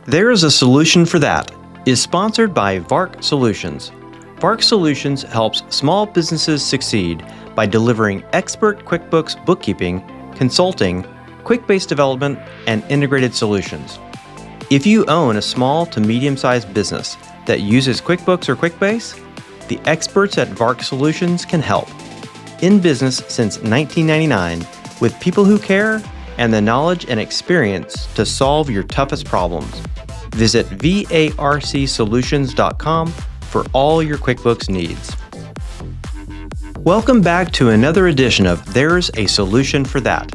There is a Solution for That is sponsored by VARC Solutions. VARC Solutions helps small businesses succeed by delivering expert QuickBooks bookkeeping, consulting, quick-base development, and integrated solutions. If you own a small to medium-sized business that uses QuickBooks or QuickBase, the experts at VARC Solutions can help. In business since 1999, with people who care and the knowledge and experience to solve your toughest problems. Visit varcsolutions.com for all your QuickBooks needs. Welcome back to another edition of There's a Solution for That,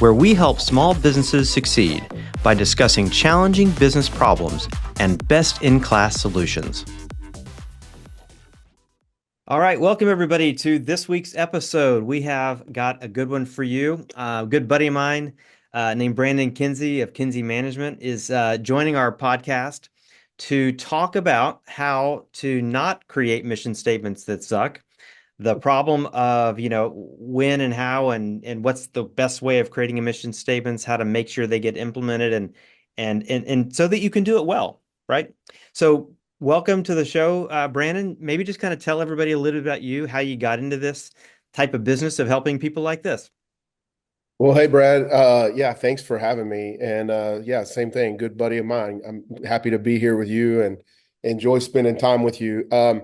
where we help small businesses succeed by discussing challenging business problems and best-in-class solutions. All right, welcome everybody to this week's episode. We have got a good one for you. A good buddy of mine named Brandon Kinsey of Kinsey Management is joining our podcast to talk about how to not create mission statements that suck, the problem of, when and how and what's the best way of creating a mission statements, how to make sure they get implemented and so that you can do it well, right? So welcome to the show, Brandon. Maybe just kind of tell everybody a little bit about you, how you got into this type of business of helping people like this. Well, hey, Brad. Thanks for having me. And same thing. Good buddy of mine. I'm happy to be here with you and enjoy spending time with you. My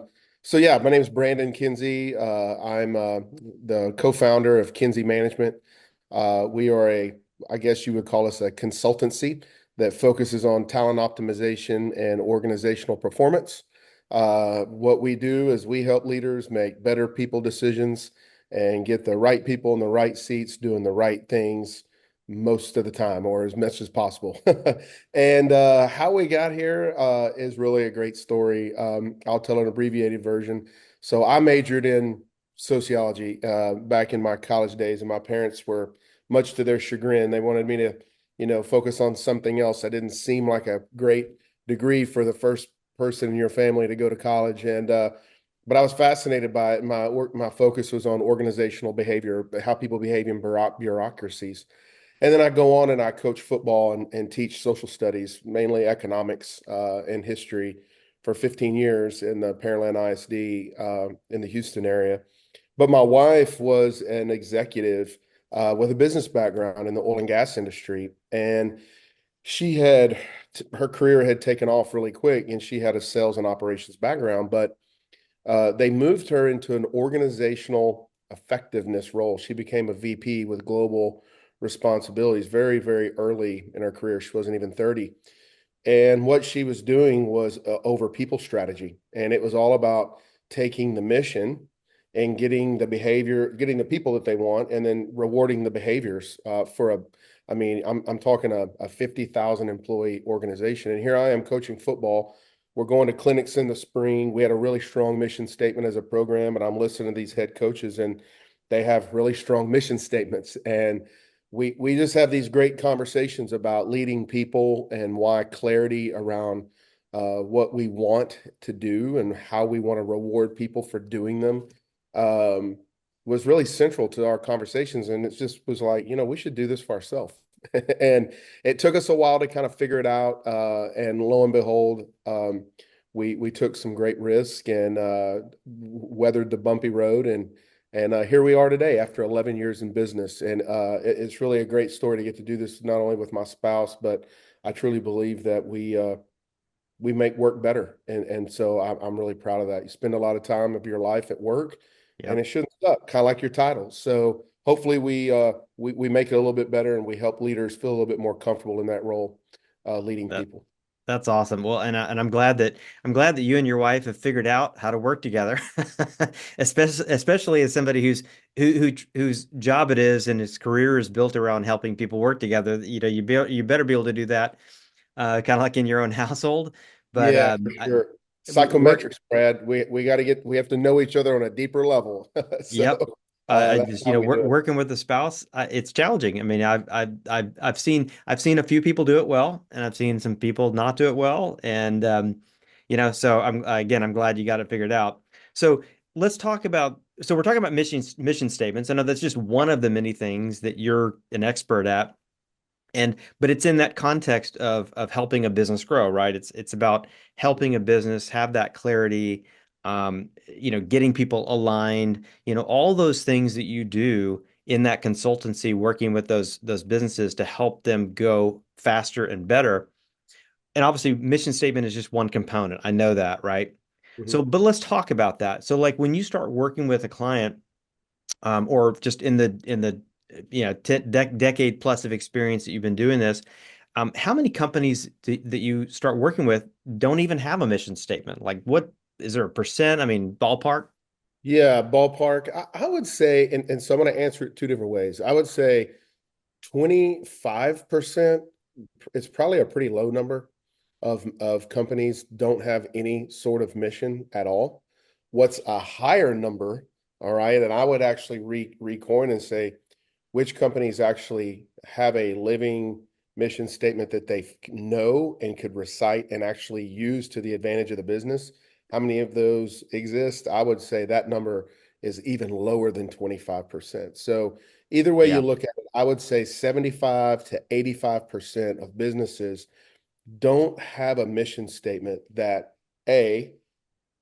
name is Brandon Kinsey. I'm the co-founder of Kinsey Management. We are I guess you would call us a consultancy that focuses on talent optimization and organizational performance. What we do is we help leaders make better people decisions and get the right people in the right seats doing the right things most of the time, or as much as possible. And how we got here is really a great story. I'll tell an abbreviated version. So I majored in sociology back in my college days, and my parents were, much to their chagrin, they wanted me to, focus on something else. That didn't seem like a great degree for the first person in your family to go to college. But I was fascinated by it. My focus was on organizational behavior, how people behave in bureaucracies. And then I go on and I coach football and teach social studies, mainly economics and history, for 15 years in the Pearland ISD in the Houston area. But my wife was an executive with a business background in the oil and gas industry. And her career had taken off really quick, and she had a sales and operations background, but they moved her into an organizational effectiveness role. She became a VP with global responsibilities very, very early in her career. She wasn't even 30. And what she was doing was over people strategy. And it was all about taking the mission and getting the people that they want, and then rewarding the behaviors I'm talking a 50,000 employee organization. And here I am coaching football. We're going to clinics in the spring. We had a really strong mission statement as a program, and I'm listening to these head coaches, and they have really strong mission statements. And we just have these great conversations about leading people and why clarity around what we want to do and how we want to reward people for doing them was really central to our conversations. And it just was like, we should do this for ourselves. And it took us a while to kind of figure it out. And lo and behold, we took some great risk and weathered the bumpy road. And here we are today after 11 years in business. And it's really a great story to get to do this, not only with my spouse, but I truly believe that we make work better. And so I'm really proud of that. You spend a lot of time of your life at work. Yep. And it shouldn't suck, kind of like your title. So hopefully we make it a little bit better, and we help leaders feel a little bit more comfortable in that role, leading people. That's awesome. Well, and I'm glad that you and your wife have figured out how to work together, especially as somebody whose job it is and his career is built around helping people work together. You better be able to do that, kind of like in your own household. But yeah, for sure. Psychometrics, Brad. We have to know each other on a deeper level. Yep. Working with a spouse, it's challenging. I mean, I've seen a few people do it well, and I've seen some people not do it well. And, so I'm glad you got it figured out. So we're talking about mission statements. I know that's just one of the many things that you're an expert at. And but it's in that context of helping a business grow, right? It's about helping a business have that clarity, getting people aligned, all those things that you do in that consultancy, working with those businesses to help them go faster and better. And obviously, mission statement is just one component. I know that, right? So, Mhm. but let's talk about that. So, like when you start working with a client, or just in the decade plus of experience that you've been doing this, how many companies that you start working with don't even have a mission statement? Like, what is there a percent? I mean, ballpark? Yeah, ballpark. I would say, and so I'm going to answer it two different ways. I would say 25%, it's probably a pretty low number of companies don't have any sort of mission at all. What's a higher number, all right, and I would actually recoin and say which companies actually have a living mission statement that they know and could recite and actually use to the advantage of the business. How many of those exist? I would say that number is even lower than 25%. So either way you Yeah. look at it, I would say 75 to 85% of businesses don't have a mission statement that A,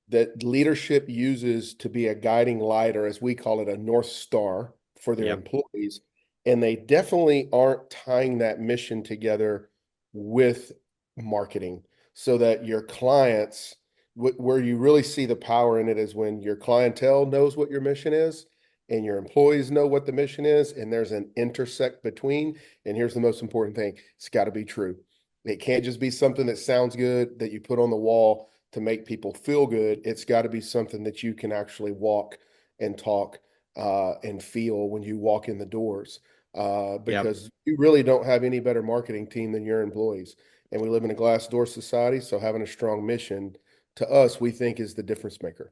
that leadership uses to be a guiding light, or as we call it, a North Star for their Yep. employees. And they definitely aren't tying that mission together with marketing so that your clients, where you really see the power in it is when your clientele knows what your mission is and your employees know what the mission is, and there's an intersect between. And here's the most important thing, it's got to be true. It can't just be something that sounds good that you put on the wall to make people feel good. It's got to be something that you can actually walk and talk and feel when you walk in the doors. Yep. Because you really don't have any better marketing team than your employees. And we live in a glass door society, so having a strong mission to us, we think is the difference maker.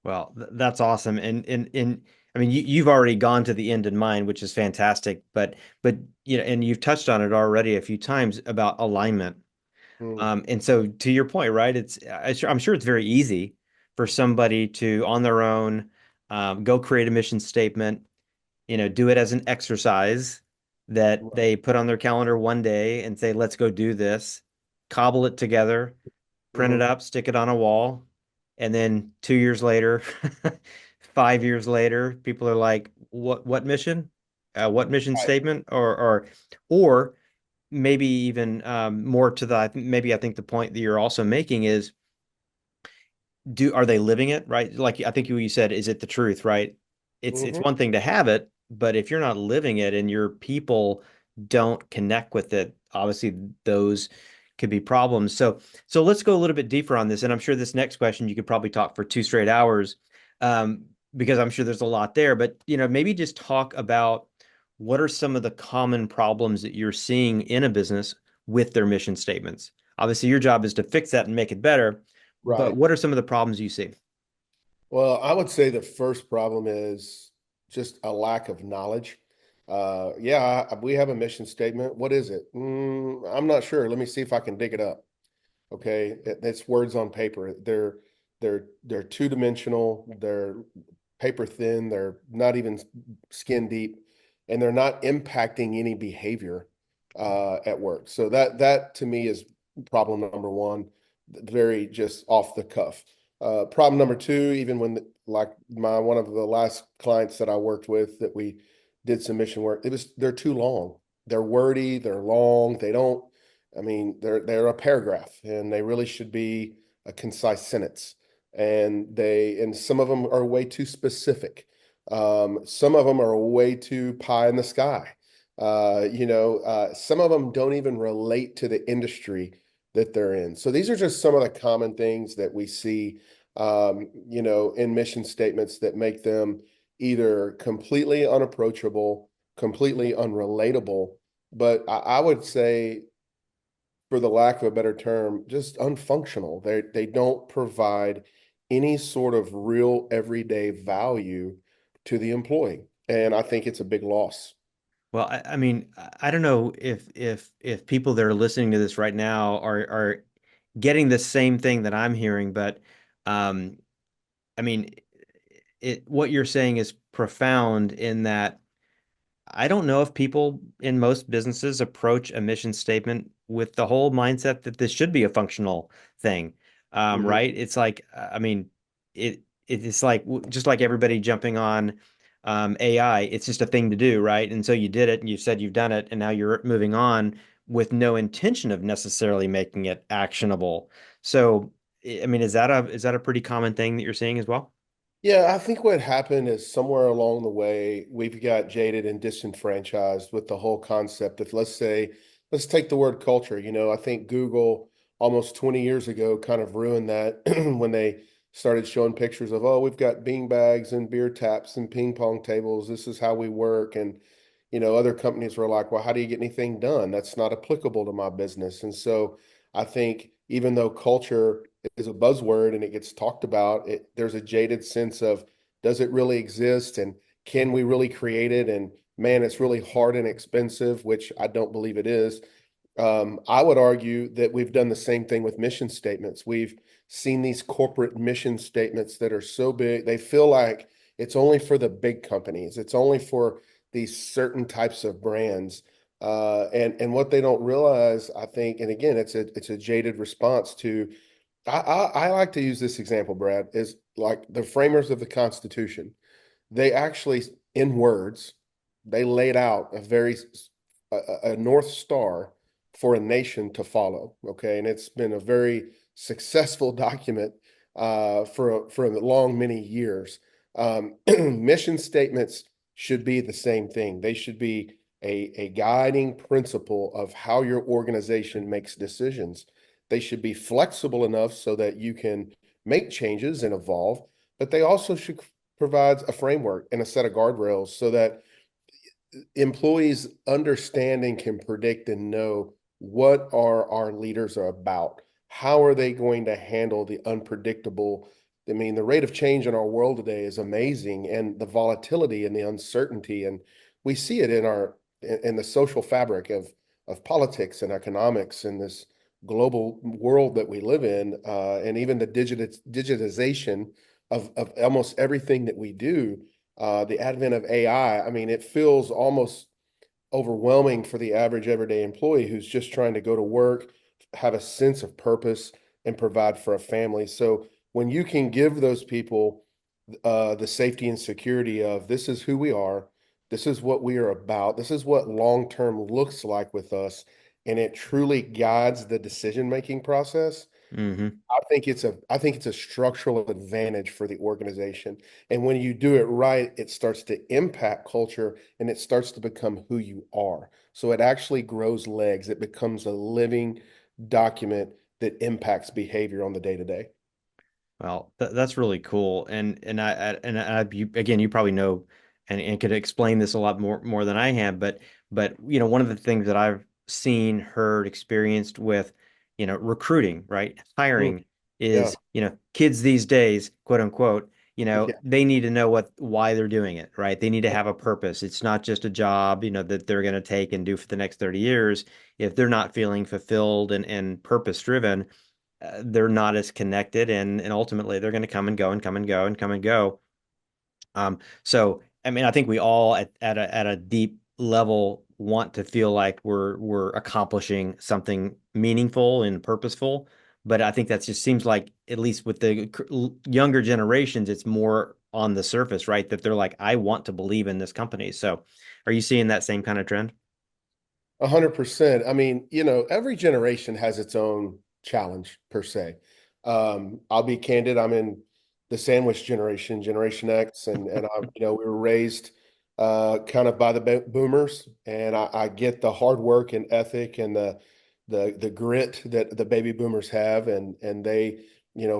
Well, that's awesome. And I mean, you've already gone to the end in mind, which is fantastic. But and you've touched on it already a few times about alignment. Mm, And so to your point, right? I'm sure it's very easy for somebody to on their own go create a mission statement, do it as an exercise that right. they put on their calendar one day and say, let's go do this, cobble it together, print it Mhm. up, stick it on a wall, and then 2 years later, 5 years later, people are like, what mission? What mission Right. statement? Or maybe even more to the maybe I think the point that you're also making is do are they living it, right? Like I think you said, is it the truth, right? It's Mhm. one thing to have it, but if you're not living it and your people don't connect with it, obviously those could be problems. So let's go a little bit deeper on this, and I'm sure this next question you could probably talk for 2 straight hours, um, because I'm sure there's a lot there. But maybe just talk about what are some of the common problems that you're seeing in a business with their mission statements. Obviously, your job is to fix that and make it better, but Right. what are some of the problems you see? Well, I would say the first problem is just a lack of knowledge. Yeah, we have a mission statement. What is it? I'm not sure. Let me see if I can dig it up. Okay, it's words on paper. They're two-dimensional. They're paper thin. They're not even skin deep, and they're not impacting any behavior at work. So that to me is problem number one. Very just off the cuff. Problem number two, even when like my one of the last clients that I worked with that we did some mission work, they're too long. They're wordy. They're long. They don't. I mean, they're a paragraph, and they really should be a concise sentence. And some of them are way too specific. Some of them are way too pie in the sky. Some of them don't even relate to the industry that they're in. So these are just some of the common things that we see, in mission statements that make them either completely unapproachable, completely unrelatable. But I would say, for the lack of a better term, just unfunctional. They don't provide any sort of real everyday value to the employee. And I think it's a big loss. Well, I mean, I don't know if people that are listening to this right now are getting the same thing that I'm hearing, but um, I mean, what you're saying is profound in that I don't know if people in most businesses approach a mission statement with the whole mindset that this should be a functional thing. Mhm. Right? It's like, I mean, it's like just like everybody jumping on AI. It's just a thing to do, right? And so you did it, and you said you've done it, and now you're moving on with no intention of necessarily making it actionable. So, I mean, is that a pretty common thing that you're seeing as well? Yeah, I think what happened is somewhere along the way, we've got jaded and disenfranchised with the whole concept of, let's take the word culture. I think Google almost 20 years ago kind of ruined that when they started showing pictures of, oh, we've got bean bags and beer taps and ping pong tables. This is how we work. And, other companies were like, well, how do you get anything done? That's not applicable to my business. And so I think even though culture is a buzzword and it gets talked about, there's a jaded sense of, does it really exist and can we really create it? And man, it's really hard and expensive, which I don't believe it is. I would argue that we've done the same thing with mission statements. We've seen these corporate mission statements that are so big, they feel like it's only for the big companies. It's only for these certain types of brands. And what they don't realize, I think, and again, it's a jaded response to. I like to use this example, Brad, is like the framers of the Constitution. They actually, in words, they laid out a North Star for a nation to follow. Okay, and it's been a very successful document for a long many years. Mission statements should be the same thing. They should be a guiding principle of how your organization makes decisions. They should be flexible enough so that you can make changes and evolve, but they also should provide a framework and a set of guardrails so that employees understand and can predict and know what are our leaders are about. How are they going to handle the unpredictable? I mean, the rate of change in our world today is amazing, and the volatility and the uncertainty, and we see it in the social fabric of politics and economics in this global world that we live in, and even the digitization of almost everything that we do, the advent of AI. I mean, it feels almost overwhelming for the average everyday employee who's just trying to go to work, have a sense of purpose, and provide for a family. So when you can give those people the safety and security of, this is who we are, this is what we are about, this is what long term looks like with us, and it truly guides the decision making process. Hmm. I think it's a structural advantage for the organization. And when you do it right, it starts to impact culture and it starts to become who you are. So it actually grows legs. It becomes a living document that impacts behavior on the day to day. Well, that's really cool, again, you probably know and could explain this a lot more than I have, but one of the things that I've seen, heard, experienced with recruiting, right, Mm, hiring yeah. is kids these days, quote unquote, Yeah. they need to know why they're doing it, right? They need to have a purpose. It's not just a job, that they're going to take and do for the next 30 years. If they're not feeling fulfilled and purpose driven, they're not as connected, and ultimately they're going to come and go and come and go and come and go. So I mean, I think we all at a deep level want to feel like we're accomplishing something meaningful and purposeful. But I think that just seems like, at least with the younger generations, it's more on the surface, right? That they're like, I want to believe in this company. So are you seeing that same kind of trend? 100%. I mean, every generation has its own challenge per se. I'll be candid. I'm in the sandwich generation, Generation X, and we were raised kind of by the boomers, and I get the hard work and ethic and the grit that the baby boomers have, and they,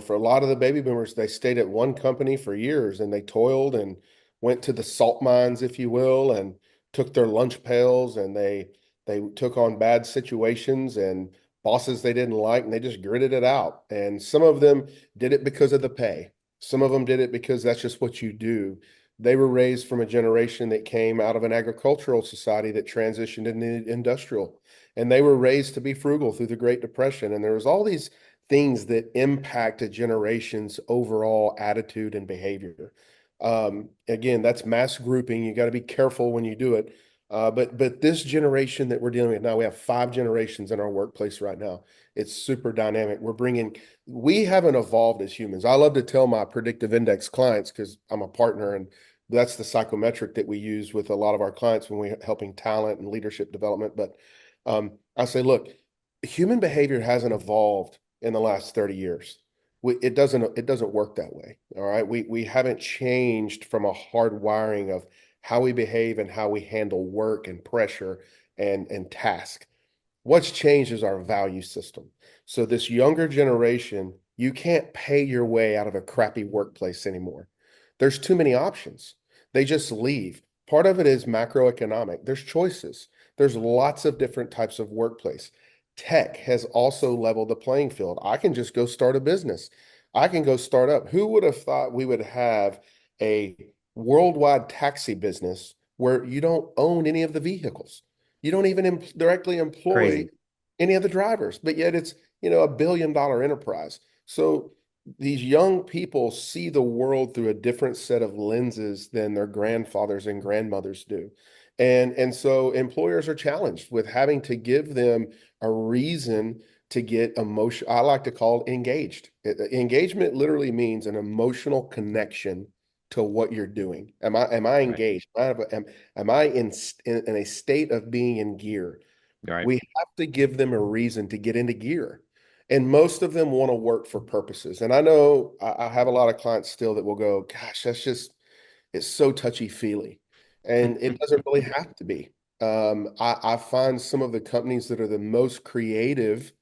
for a lot of the baby boomers, they stayed at one company for years, and they toiled and went to the salt mines, if you will, and took their lunch pails, and they took on bad situations and bosses they didn't like, and they just gritted it out. And some of them did it because of the pay. Some of them did it because that's just what you do. They were raised from a generation that came out of an agricultural society that transitioned into industrial. And they were raised to be frugal through the Great Depression. And there was all these things that impact a generation's overall attitude and behavior. Again, that's mass grouping. You got to be careful when you do it. But this generation that we're dealing with now, we have 5 generations in our workplace right now. It's super dynamic. We haven't evolved as humans. I love to tell my predictive index clients because I'm a partner, and that's the psychometric that we use with a lot of our clients when we're helping talent and leadership development. But I say, look, human behavior hasn't evolved in the last 30 years. It doesn't work that way. All right. We haven't changed from a hard wiring of how we behave and how we handle work and pressure and task. What's changed is our value system. So this younger generation, you can't pay your way out of a crappy workplace anymore. There's too many options. They just leave. Part of it is macroeconomic. There's choices. There's lots of different types of workplace. Tech has also leveled the playing field. I can just go start a business. I can go start up. Who would have thought we would have a worldwide taxi business where you don't own any of the vehicles? You don't even directly employ Crazy. any of the drivers, but yet it's, $1 billion enterprise. So these young people see the world through a different set of lenses than their grandfathers and grandmothers do. And so employers are challenged with having to give them a reason to get emotion. I like to call it engaged. Engagement literally means an emotional connection to what you're doing. Am I Right. engaged? Am I in a state of being in gear? Right. We have to give them a reason to get into gear. And most of them want to work for purposes. And I know I have a lot of clients still that will go, gosh, it's so touchy-feely. And it doesn't really have to be. I find some of the companies that are the most creative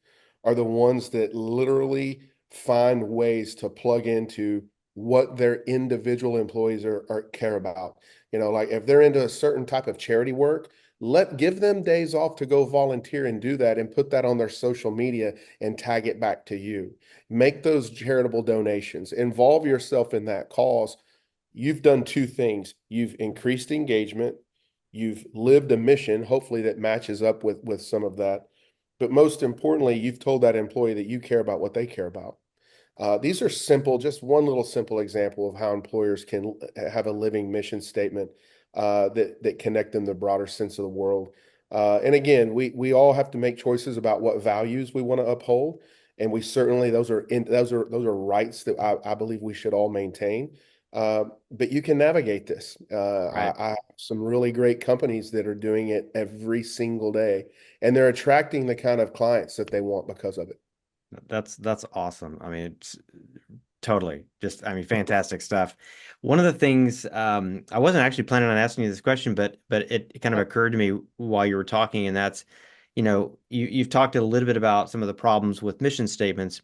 are the ones that literally find ways to plug into what their individual employees are care about. Like if they're into a certain type of charity work, give them days off to go volunteer and do that and put that on their social media and tag it back to you. Make those charitable donations. Involve yourself in that cause. You've done two things. You've increased engagement. You've lived a mission, hopefully that matches up with some of that. But most importantly, you've told that employee that you care about what they care about. These are simple, just one little simple example of how employers can have a living mission statement that connect them to the broader sense of the world. And again, we all have to make choices about what values we want to uphold, and we certainly those are rights that I believe we should all maintain. But you can navigate this. Right. I have some really great companies that are doing it every single day, and they're attracting the kind of clients that they want because of it. That's awesome. I mean, it's totally just, I mean, fantastic stuff. One of the things, I wasn't actually planning on asking you this question, but it kind of occurred to me while you were talking, and that's, you've talked a little bit about some of the problems with mission statements,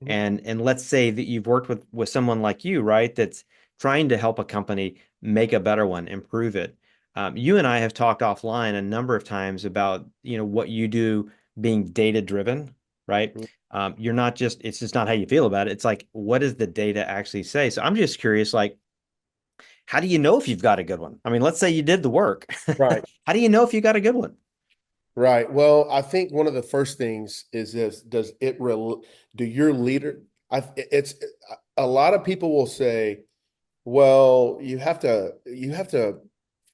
Mhm. and let's say that you've worked with someone like you, right, that's trying to help a company make a better one, improve it. You and I have talked offline a number of times about, what you do being data driven, right? You're not just, it's just not how you feel about it. It's like, what does the data actually say? So I'm just curious, like, how do you know if you've got a good one? I mean, let's say you did the work. Right. How do you know if you got a good one? Right. Well, I think one of the first things is this, do your leader, it's a lot of people will say, well, you have to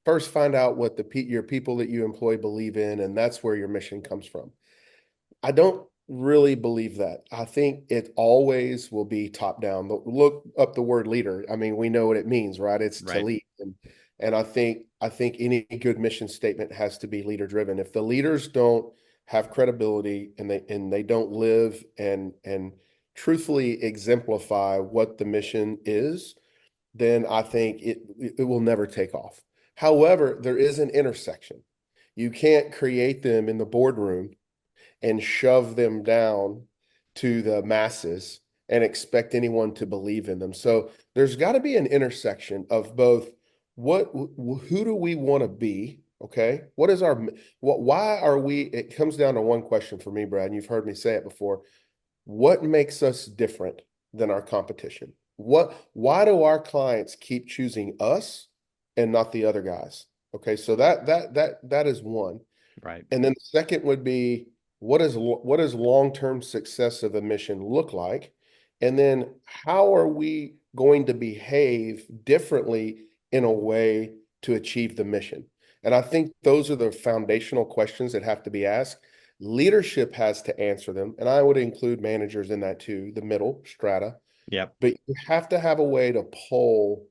first find out what your people that you employ believe in, and that's where your mission comes from. I don't really believe that. I think it always will be top down. But look up the word leader. I mean, we know what it means, right? It's to Right. lead. And I think any good mission statement has to be leader driven. If the leaders don't have credibility and they don't live and truthfully exemplify what the mission is, then I think it will never take off. However, there is an intersection. You can't create them in the boardroom and shove them down to the masses and expect anyone to believe in them. So there's got to be an intersection of both who do we want to be? Okay. Why are we, it comes down to one question for me, Brad, and you've heard me say it before. What makes us different than our competition? Why do our clients keep choosing us and not the other guys? Okay. So that is one. Right. And then the second would be what does long-term success of a mission look like? And then how are we going to behave differently in a way to achieve the mission? And I think those are the foundational questions that have to be asked. Leadership has to answer them. And I would include managers in that too, the middle strata. Yep. But you have to have a way to poll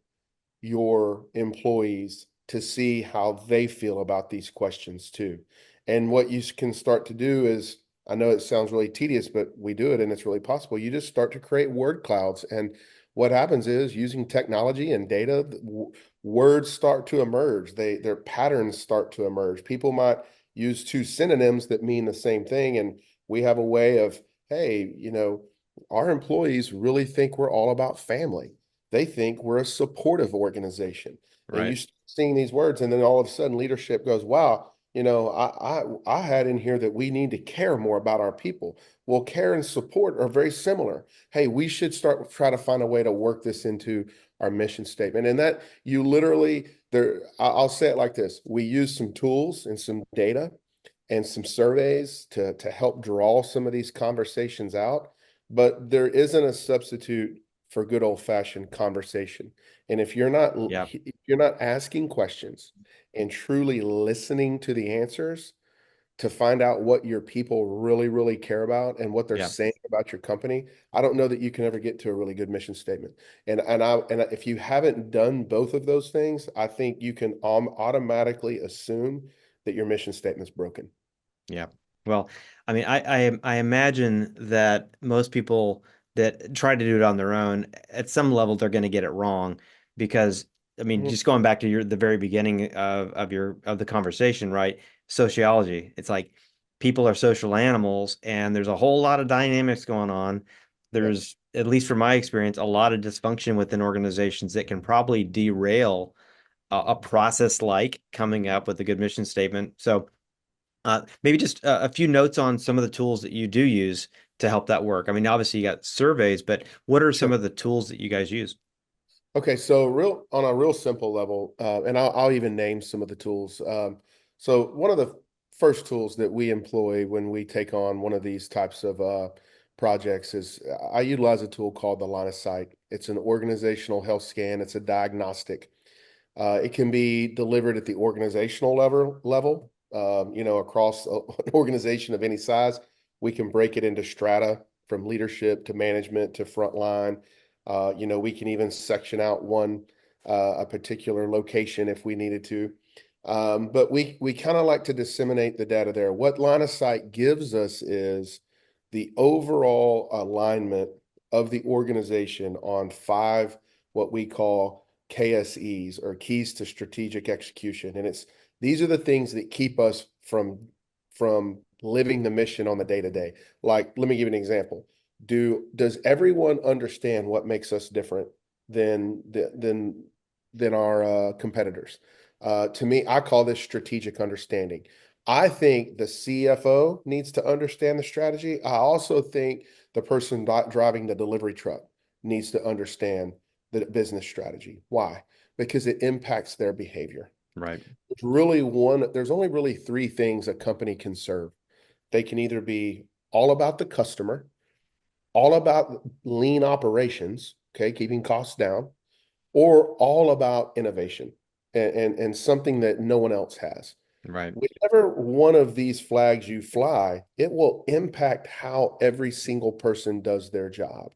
your employees to see how they feel about these questions too. And what you can start to do is, I know it sounds really tedious, but we do it and it's really possible. You just start to create word clouds. And what happens is using technology and data, words start to emerge. Their patterns start to emerge. People might use two synonyms that mean the same thing. And we have a way of, hey, our employees really think we're all about family. They think we're a supportive organization. And you Right. start seeing these words, and then all of a sudden leadership goes, wow, I had in here that we need to care more about our people. Well, care and support are very similar. Hey, we should try to find a way to work this into our mission statement. And that you literally there, I'll say it like this. We use some tools and some data and some surveys to help draw some of these conversations out, but there isn't a substitute for good old-fashioned conversation. And Yeah. if you're not asking questions and truly listening to the answers to find out what your people really, really care about and what they're Yeah. saying about your company, I don't know that you can ever get to a really good mission statement. And if you haven't done both of those things, I think you can automatically assume that your mission statement's broken. Yeah. Well, I mean, I imagine that most people that try to do it on their own, at some level, they're going to get it wrong because, I mean, Mhm. just going back to the very beginning of the conversation, right? Sociology. It's like people are social animals, and there's a whole lot of dynamics going on. Yeah. There's, at least from my experience, a lot of dysfunction within organizations that can probably derail a process like coming up with a good mission statement. So. Maybe just a few notes on some of the tools that you do use to help that work. I mean, obviously you got surveys, but what are some Sure. of the tools that you guys use? Okay, so on a real simple level, and I'll even name some of the tools. So one of the first tools that we employ when we take on one of these types of projects is I utilize a tool called the line of sight. It's an organizational health scan. It's a diagnostic. It can be delivered at the organizational level, across an organization of any size. We can break it into strata from leadership to management to frontline. We can even section out a particular location if we needed to. But we kind of like to disseminate the data there. What line of sight gives us is the overall alignment of the organization on five, what we call KSEs, or keys to strategic execution. And these are the things that keep us from living the mission on the day to day. Like, let me give you an example. Does everyone understand what makes us different than than our competitors? To me, I call this strategic understanding. I think the CFO needs to understand the strategy. I also think the person driving the delivery truck needs to understand the business strategy. Why? Because it impacts their behavior. Right. There's only really three things a company can serve. They can either be all about the customer, all about lean operations, okay, keeping costs down, or all about innovation and something that no one else has. Right. Whichever one of these flags you fly, it will impact how every single person does their job.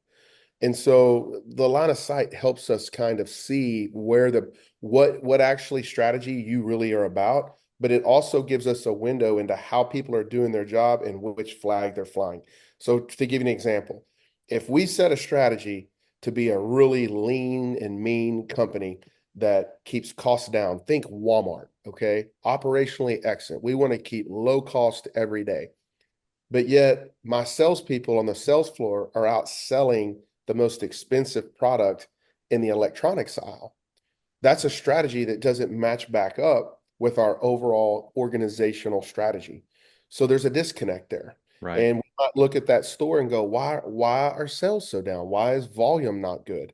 And so the line of sight helps us kind of see what actually strategy you really are about, but it also gives us a window into how people are doing their job and which flag they're flying. So to give you an example, if we set a strategy to be a really lean and mean company that keeps costs down, think Walmart, okay? Operationally excellent. We want to keep low cost every day. But yet, my salespeople on the sales floor are out selling the most expensive product in the electronics aisle. That's a strategy that doesn't match back up with our overall organizational strategy. So there's a disconnect there. Right. And we might look at that store and go, why are sales so down? Why is volume not good?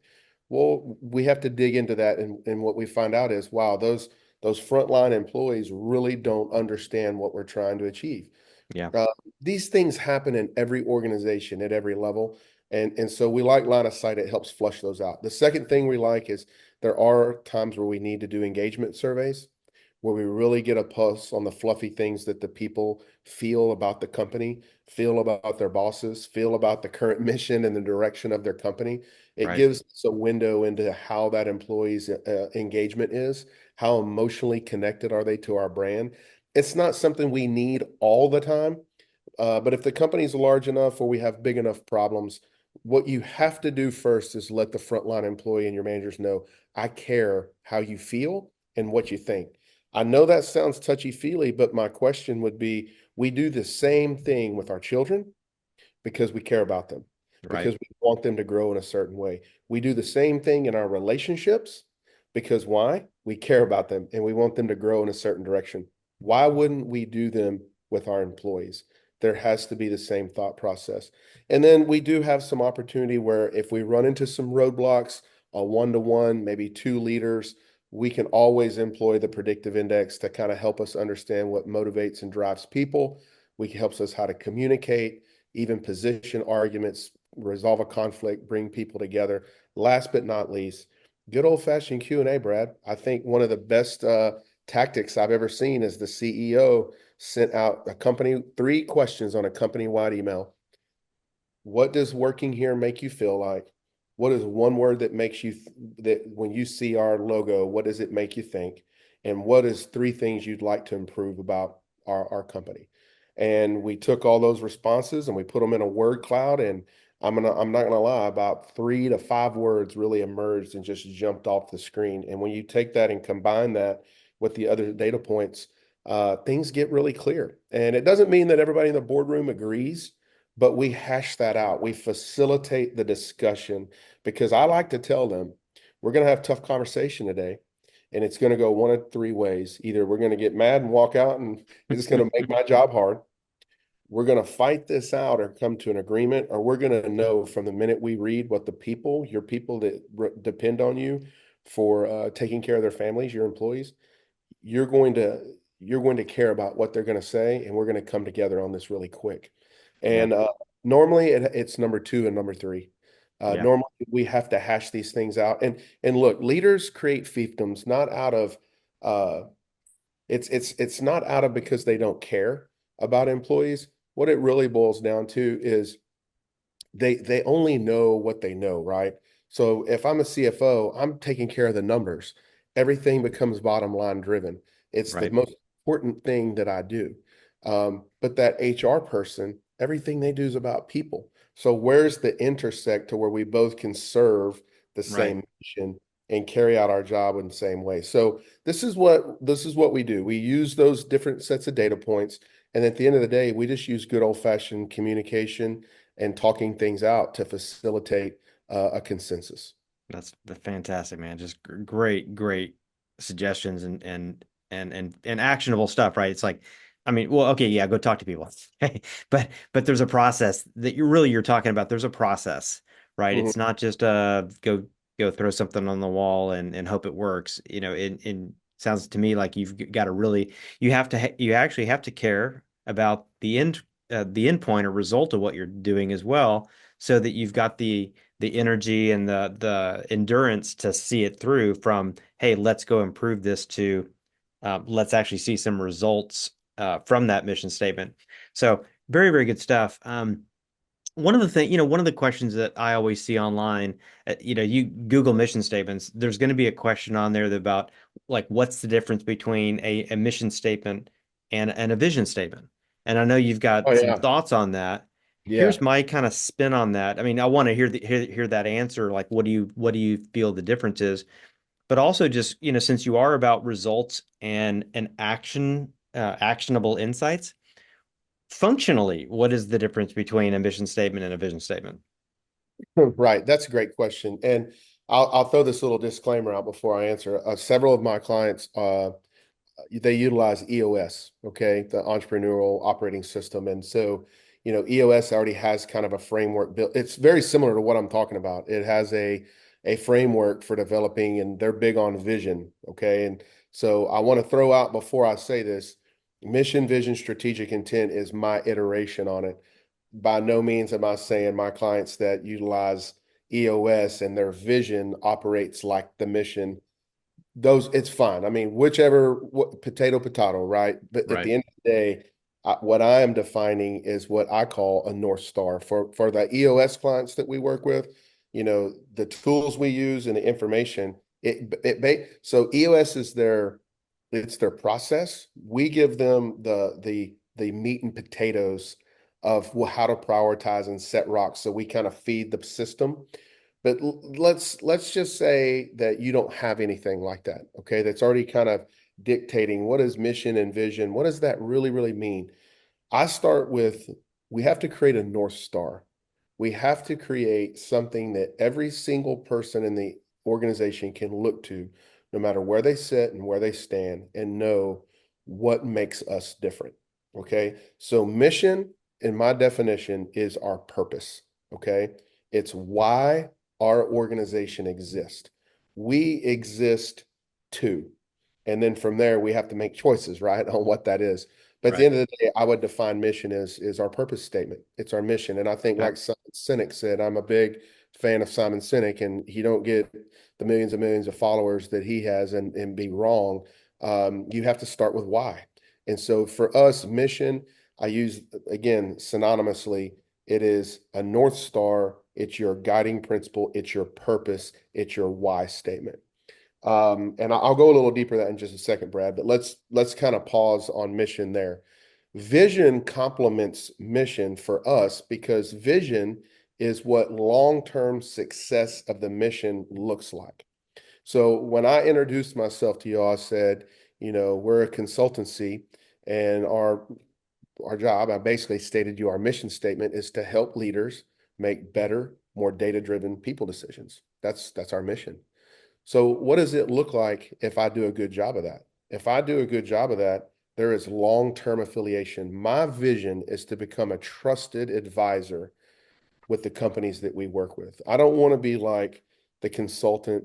Well, we have to dig into that. And what we find out is, wow, those frontline employees really don't understand what we're trying to achieve. Yeah. Uh, these things happen in every organization at every level. And so we like line of sight. It helps flush those out. The second thing we like is there are times where we need to do engagement surveys where we really get a pulse on the fluffy things that the people feel about the company, feel about their bosses, feel about the current mission and the direction of their company. It Right. gives us a window into how that employee's engagement is, how emotionally connected are they to our brand. It's not something we need all the time, but if the company's large enough or we have big enough problems, what you have to do first is let the frontline employee and your managers know, I care how you feel and what you think. I know that sounds touchy-feely, but my question would be, we do the same thing with our children because we care about them, Right. because we want them to grow in a certain way. We do the same thing in our relationships because why? We care about them and we want them to grow in a certain direction. Why wouldn't we do them with our employees? There has to be the same thought process. And then we do have some opportunity where if we run into some roadblocks, a one-to-one, maybe two leaders, we can always employ the predictive index to kind of help us understand what motivates and drives people. We helps us how to communicate, even position arguments, resolve a conflict, bring people together. Last but not least, good old-fashioned Q&A, Brad. I think one of the best tactics I've ever seen is the CEO sent out a company 3 questions on a company-wide email. What does working here make you feel like? What is one word that makes you that when you see our logo, what does it make you think? And what is 3 things you'd like to improve about our company? And we took all those responses and we put them in a word cloud. And I'm not gonna lie, about 3 to 5 words really emerged and just jumped off the screen. And when you take that and combine that with the other data points, things get really clear. And it doesn't mean that everybody in the boardroom agrees, but we hash that out. We facilitate the discussion because I like to tell them we're going to have tough conversation today, and it's going to go one of 3 ways. Either we're going to get mad and walk out, and it's going to make my job hard. We're going to fight this out or come to an agreement, or we're going to know from the minute we read what the people, your people that depend on you for taking care of their families, your employees, you're going to you're going to care about what they're going to say, and we're going to come together on this really quick. Yeah. And normally it's number 2 and number 3. Yeah. Normally we have to hash these things out. And look, leaders create fiefdoms not out of uh, it's not out of because they don't care about employees. What it really boils down to is they only know what they know, right? So if I'm a CFO, I'm taking care of the numbers. Everything becomes bottom line driven. It's the Right. most important thing that I do. But that HR person, everything they do is about people. So where's the intersect to where we both can serve the Right. same mission and carry out our job in the same way? So this is what we do. We use those different sets of data points, and at the end of the day, we just use good old-fashioned communication and talking things out to facilitate a consensus. That's fantastic, man. Just great, great suggestions and actionable stuff, right? It's like, I mean, well, okay, yeah, go talk to people. But there's a process that you're talking about. There's a process, right? Mhm. It's not just go throw something on the wall and hope it works. It sounds to me like you've got to really you actually have to care about the end point or result of what you're doing as well, so that you've got the energy and the endurance to see it through from, hey, let's go improve this to let's actually see some results from that mission statement. So very, very good stuff. One of the questions that I always see online, you Google mission statements, there's going to be a question on there about like, what's the difference between a mission statement and a vision statement? And I know you've Oh got some yeah, thoughts on that. yeah. Here's my kind of spin on that. I mean, I want to hear that answer. Like, what do you feel the difference is? But also just, since you are about results and actionable insights, functionally, what is the difference between a mission statement and a vision statement? Right. That's a great question. And I'll throw this little disclaimer out before I answer. Several of my clients, they utilize EOS, okay, the entrepreneurial operating system. And so, EOS already has kind of a framework built. It's very similar to what I'm talking about. It has a framework for developing, and they're big on vision, okay? And so I want to throw out before I say this, mission, vision, strategic intent is my iteration on it. By no means am I saying my clients that utilize EOS and their vision operates like the mission those, it's fine. I mean, whichever, potato, potato, right? But at Right. the end of the day, what I am defining is what I call a North Star for the EOS clients that we work with. The tools we use and the information. So EOS is it's their process. We give them the meat and potatoes of how to prioritize and set rocks. So we kind of feed the system. But let's just say that you don't have anything like that, okay? That's already kind of dictating what is mission and vision. What does that really mean? I start with we have to create a North Star. We have to create something that every single person in the organization can look to, no matter where they sit and where they stand, and know what makes us different. Okay. So, mission, in my definition, is our purpose. Okay. It's why our organization exists. We exist to. And then from there, we have to make choices, right, on what that is. But at the Right. end of the day, I would define mission as our purpose statement. It's our mission. And I think, Okay. like Simon Sinek said, I'm a big fan of Simon Sinek, and he don't get the millions and millions of followers that he has and be wrong. You have to start with why. And so for us, mission, I use again synonymously, it is a North Star, it's your guiding principle, it's your purpose, it's your why statement. And I'll go a little deeper that in just a second, Brad, but let's kind of pause on mission there. Vision complements mission for us because vision is what long-term success of the mission looks like. So when I introduced myself to you, I said, we're a consultancy, and our job, I basically stated you our mission statement is to help leaders make better, more data-driven people decisions. That's our mission. So what does it look like if I do a good job of that? If I do a good job of that, there is long-term affiliation. My vision is to become a trusted advisor with the companies that we work with. I don't want to be like the consultant,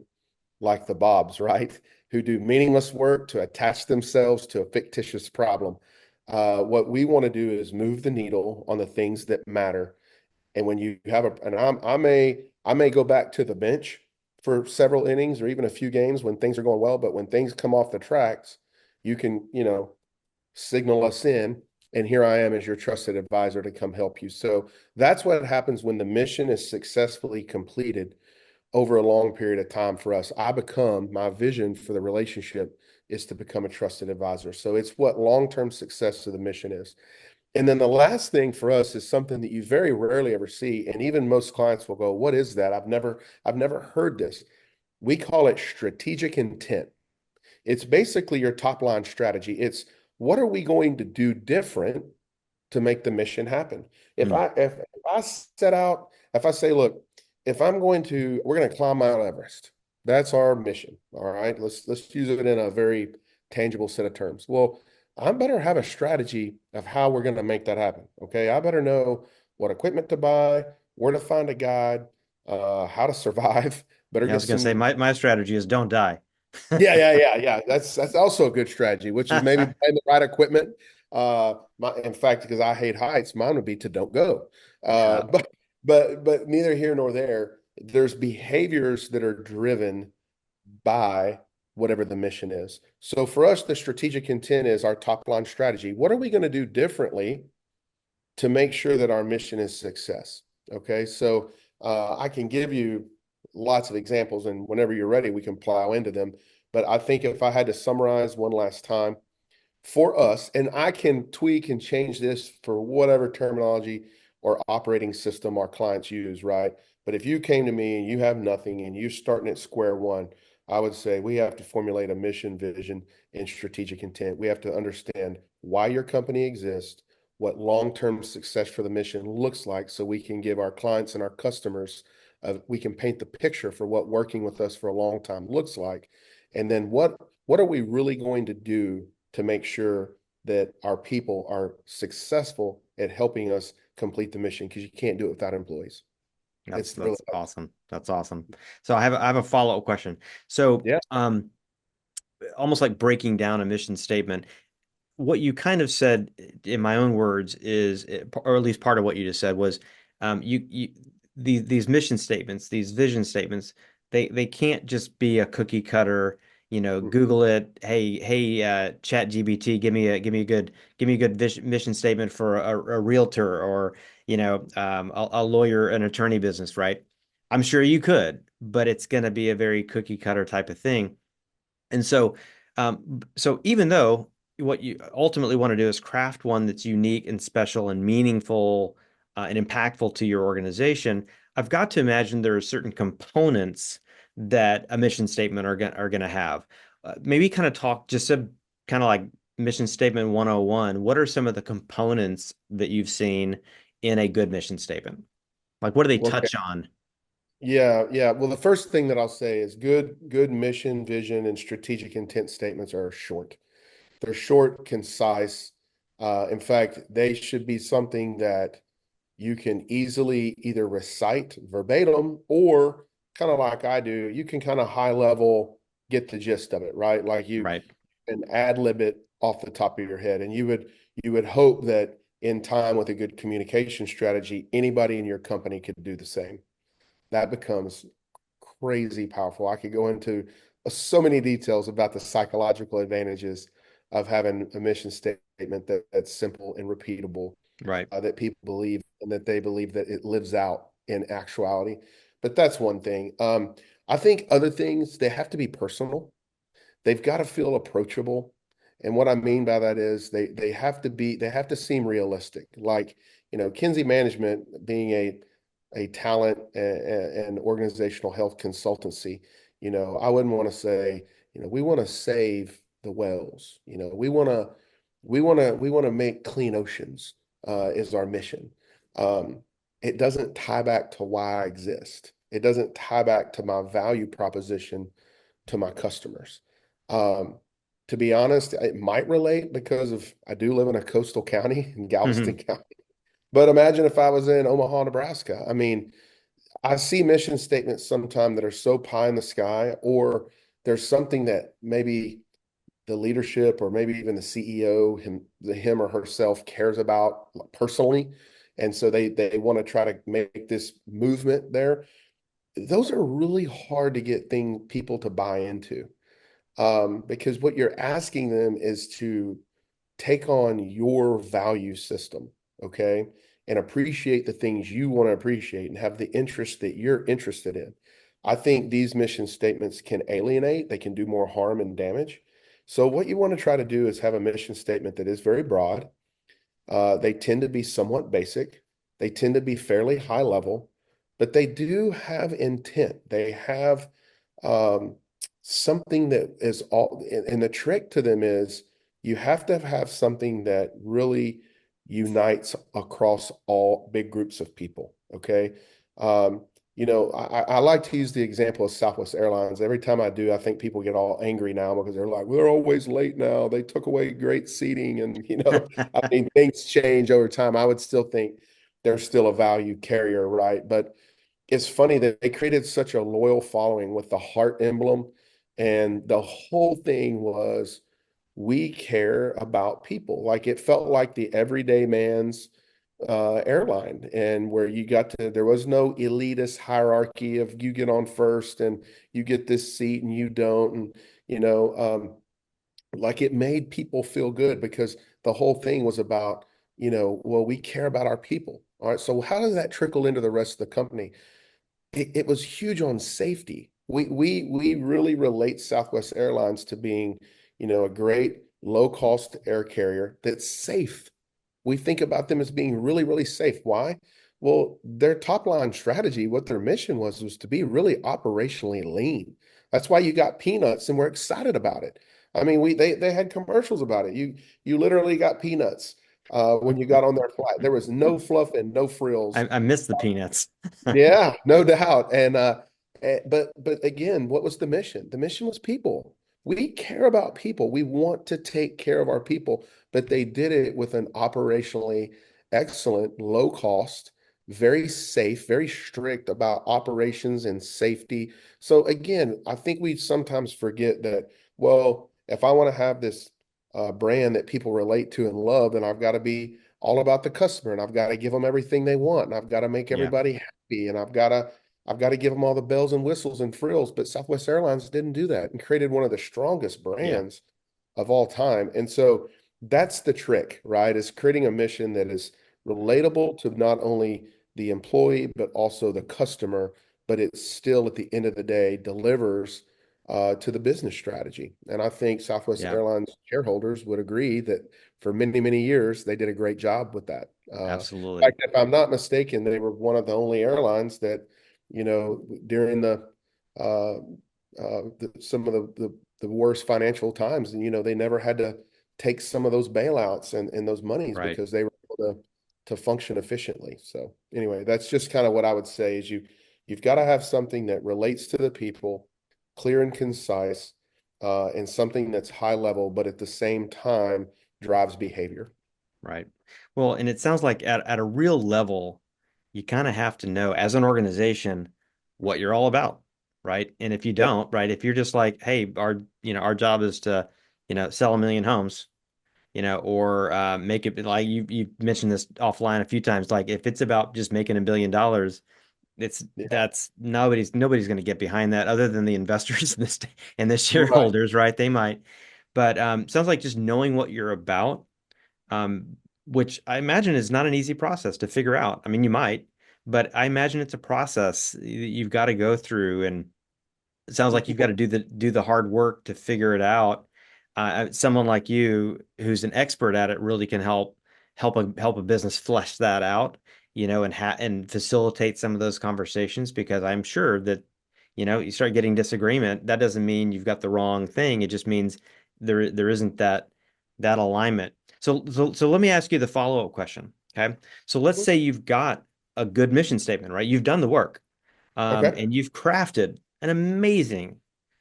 like the Bobs, right? Who do meaningless work to attach themselves to a fictitious problem. What we want to do is move the needle on the things that matter. And when you have and I may go back to the bench for several innings or even a few games when things are going well, but when things come off the tracks, you can, signal us in. And here I am as your trusted advisor to come help you. So that's what happens when the mission is successfully completed over a long period of time for us. My vision for the relationship is to become a trusted advisor. So it's what long-term success of the mission is. And then the last thing for us is something that you very rarely ever see. And even most clients will go, what is that? I've never heard this. We call it strategic intent. It's basically your top line strategy. It's what are we going to do different to make the mission happen? If Hmm. I if, if I set out, if I say, look, if we're going to climb Mount Everest. That's our mission. All right. Let's use it in a very tangible set of terms. Well, I better have a strategy of how we're going to make that happen. Okay. I better know what equipment to buy, where to find a guide, how to survive. Better Yeah, I get was gonna say some. my strategy is don't die. Yeah. That's also a good strategy, which is maybe buying the right equipment. In fact, because I hate heights, mine would be to don't go. Yeah, But neither here nor there. There's behaviors that are driven by whatever the mission is. So for us, the strategic intent is our top line strategy. What are we going to do differently to make sure that our mission is success? Okay, so I can give you lots of examples, and whenever you're ready, we can plow into them. But I think if I had to summarize one last time, for us, and I can tweak and change this for whatever terminology or operating system our clients use, right? But if you came to me and you have nothing and you're starting at square one, I would say we have to formulate a mission, vision, and strategic intent. We have to understand why your company exists, what long-term success for the mission looks like, so we can give our clients and our customers, we can paint the picture for what working with us for a long time looks like. And then what are we really going to do to make sure that our people are successful at helping us complete the mission, because you can't do it without employees. that's It's really, that's awesome. That's awesome. So I have a follow-up question. So yeah. almost like breaking down a mission statement. What you kind of said in my own words is, or at least part of what you just said was, you these mission statements, these vision statements, they can't just be a cookie cutter. Google it. Hey, Chat GBT, give me a good mission statement for a realtor or, a lawyer, an attorney business, right? I'm sure you could, but it's going to be a very cookie cutter type of thing. And so even though what you ultimately want to do is craft one that's unique and special and meaningful and impactful to your organization, I've got to imagine there are certain components that a mission statement are going to have. Maybe kind of talk just a kind of like mission statement 101. What are some of the components that you've seen in a good mission statement? Like, what do they Okay. touch on? Yeah, yeah. Well, the first thing that I'll say is good mission, vision, and strategic intent statements are short. They're short, concise. In fact, they should be something that you can easily either recite verbatim or kind of like I do, you can kind of high level get the gist of it, right? Like you Right. can ad lib it off the top of your head. And you would hope that in time with a good communication strategy, anybody in your company could do the same. That becomes crazy powerful. I could go into so many details about the psychological advantages of having a mission statement that's simple and repeatable, Right. that people believe and that they believe that it lives out in actuality. But that's one thing. I think other things, they have to be personal. They've got to feel approachable. And what I mean by that is they have to seem realistic. Like, Kinsey Management being a talent and organizational health consultancy, I wouldn't want to say, we want to save the whales. We want to make clean oceans, is our mission. Um, it doesn't tie back to why I exist. It doesn't tie back to my value proposition to my customers. Um, to be honest, it might relate because I do live in a coastal county in Galveston County. But imagine if I was in Omaha, Nebraska. I mean, I see mission statements sometimes that are so pie in the sky, or there's something that maybe the leadership or maybe even the CEO, him or herself cares about personally. And so they want to try to make this movement there. Those are really hard to get people to buy into, because what you're asking them is to take on your value system, okay, and appreciate the things you want to appreciate and have the interest that you're interested in. I think these mission statements can alienate, they can do more harm and damage. So, what you want to try to do is have a mission statement that is very broad. They tend to be somewhat basic, they tend to be fairly high level, but they do have intent. They have um, something that is all, and the trick to them is you have to have something that really unites across all big groups of people. Okay. Um, I like to use the example of Southwest Airlines. Every time I do, I think people get all angry now because they're like, we're always late now. They took away great seating. And, I mean, things change over time. I would still think they're still a value carrier, right? But it's funny that they created such a loyal following with the heart emblem. And the whole thing was, we care about people. Like it felt like the everyday man's airline, and where there was no elitist hierarchy of you get on first and you get this seat and you don't. And, like it made people feel good because the whole thing was about, well, we care about our people. All right. So how does that trickle into the rest of the company? It was huge on safety. We really relate Southwest Airlines to being, a great low cost air carrier that's safe. We think about them as being really, really safe. Why? Well, their top line strategy, what their mission was to be really operationally lean. That's why you got peanuts, and we're excited about it. I mean, they had commercials about it. You literally got peanuts when you got on their flight. There was no fluff and no frills. I miss the peanuts. Yeah, no doubt. And but again, what was the mission? The mission was people. We care about people. We want to take care of our people, but they did it with an operationally excellent, low cost, very safe, very strict about operations and safety. So again, I think we sometimes forget that, well, if I want to have this brand that people relate to and love, then I've got to be all about the customer and I've got to give them everything they want and I've got to make Yeah. everybody happy and I've got to I've got to give them all the bells and whistles and frills. But Southwest Airlines didn't do that and created one of the strongest Yeah, brands of all time. And so that's the trick, right? Is creating a mission that is relatable to not only the employee, but also the customer, but it still at the end of the day delivers to the business strategy. And I think Southwest yeah, Airlines shareholders would agree that for many, many years, they did a great job with that. In absolutely. fact, if I'm not mistaken, they were one of the only airlines that, during uh, some of the worst financial times, and they never had to take some of those bailouts and those monies Right, because they were able to function efficiently. So anyway, that's just kind of what I would say is you've got to have something that relates to the people, clear and concise, and something that's high level, but at the same time drives behavior. right. Well, and it sounds like at a real level, you kind of have to know as an organization what you're all about, right? And if you Yep. don't, right, if you're just like, hey, our job is to, sell 1 million homes, or make it like you mentioned this offline a few times, like if it's about just making $1 billion, it's Yeah. that's nobody's going to get behind that other than the investors and the Right. shareholders, right? They might, but sounds like just knowing what you're about, um, which I imagine is not an easy process to figure out. I mean, you might, but I imagine it's a process you've got to go through, and it sounds like you've got to do the hard work to figure it out. Someone like you, who's an expert at it, really can help a business flesh that out, and facilitate some of those conversations. Because I'm sure that, you start getting disagreement. That doesn't mean you've got the wrong thing. It just means there isn't that alignment. So let me ask you the follow-up question. Okay, so let's say you've got a good mission statement, right? You've done the work, Okay. and you've crafted an amazing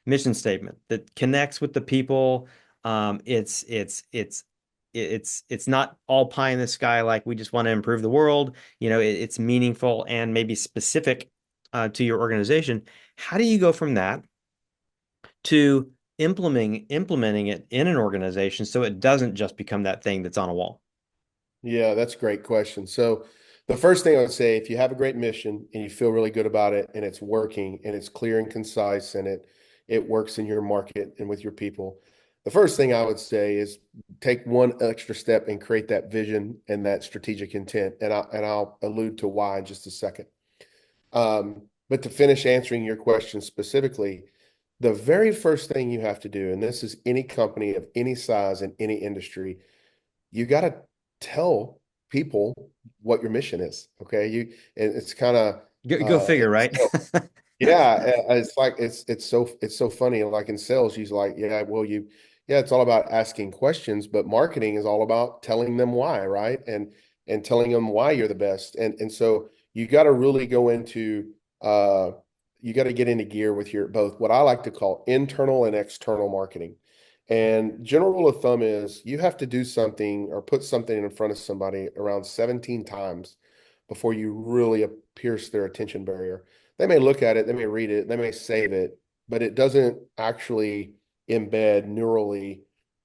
mission statement that connects with the people. It's not all pie in the sky, like we just want to improve the world. It's meaningful and maybe specific to your organization. How do you go from that to implementing it in an organization so it doesn't just become that thing that's on a wall? Yeah, that's a great question. So, the first thing I would say, if you have a great mission and you feel really good about it and it's working and it's clear and concise and it works in your market and with your people, the first thing I would say is take one extra step and create that vision and that strategic intent. And I'll allude to why in just a second. But to finish answering your question specifically, the very first thing you have to do, and this is any company of any size in any industry, you got to tell people what your mission is. Okay. And it's kind of, Go figure, right? yeah, it's like it's so funny. Like in sales, he's like, yeah, well, yeah, it's all about asking questions, but marketing is all about telling them why, right? And telling them why you're the best. And so you got to really go into you got to get into gear with your both what I like to call internal and external marketing. And general rule of thumb is you have to do something or put something in front of somebody around 17 times before you really pierce their attention barrier. They may look at it, they may read it, they may save it, but it doesn't actually embed neurally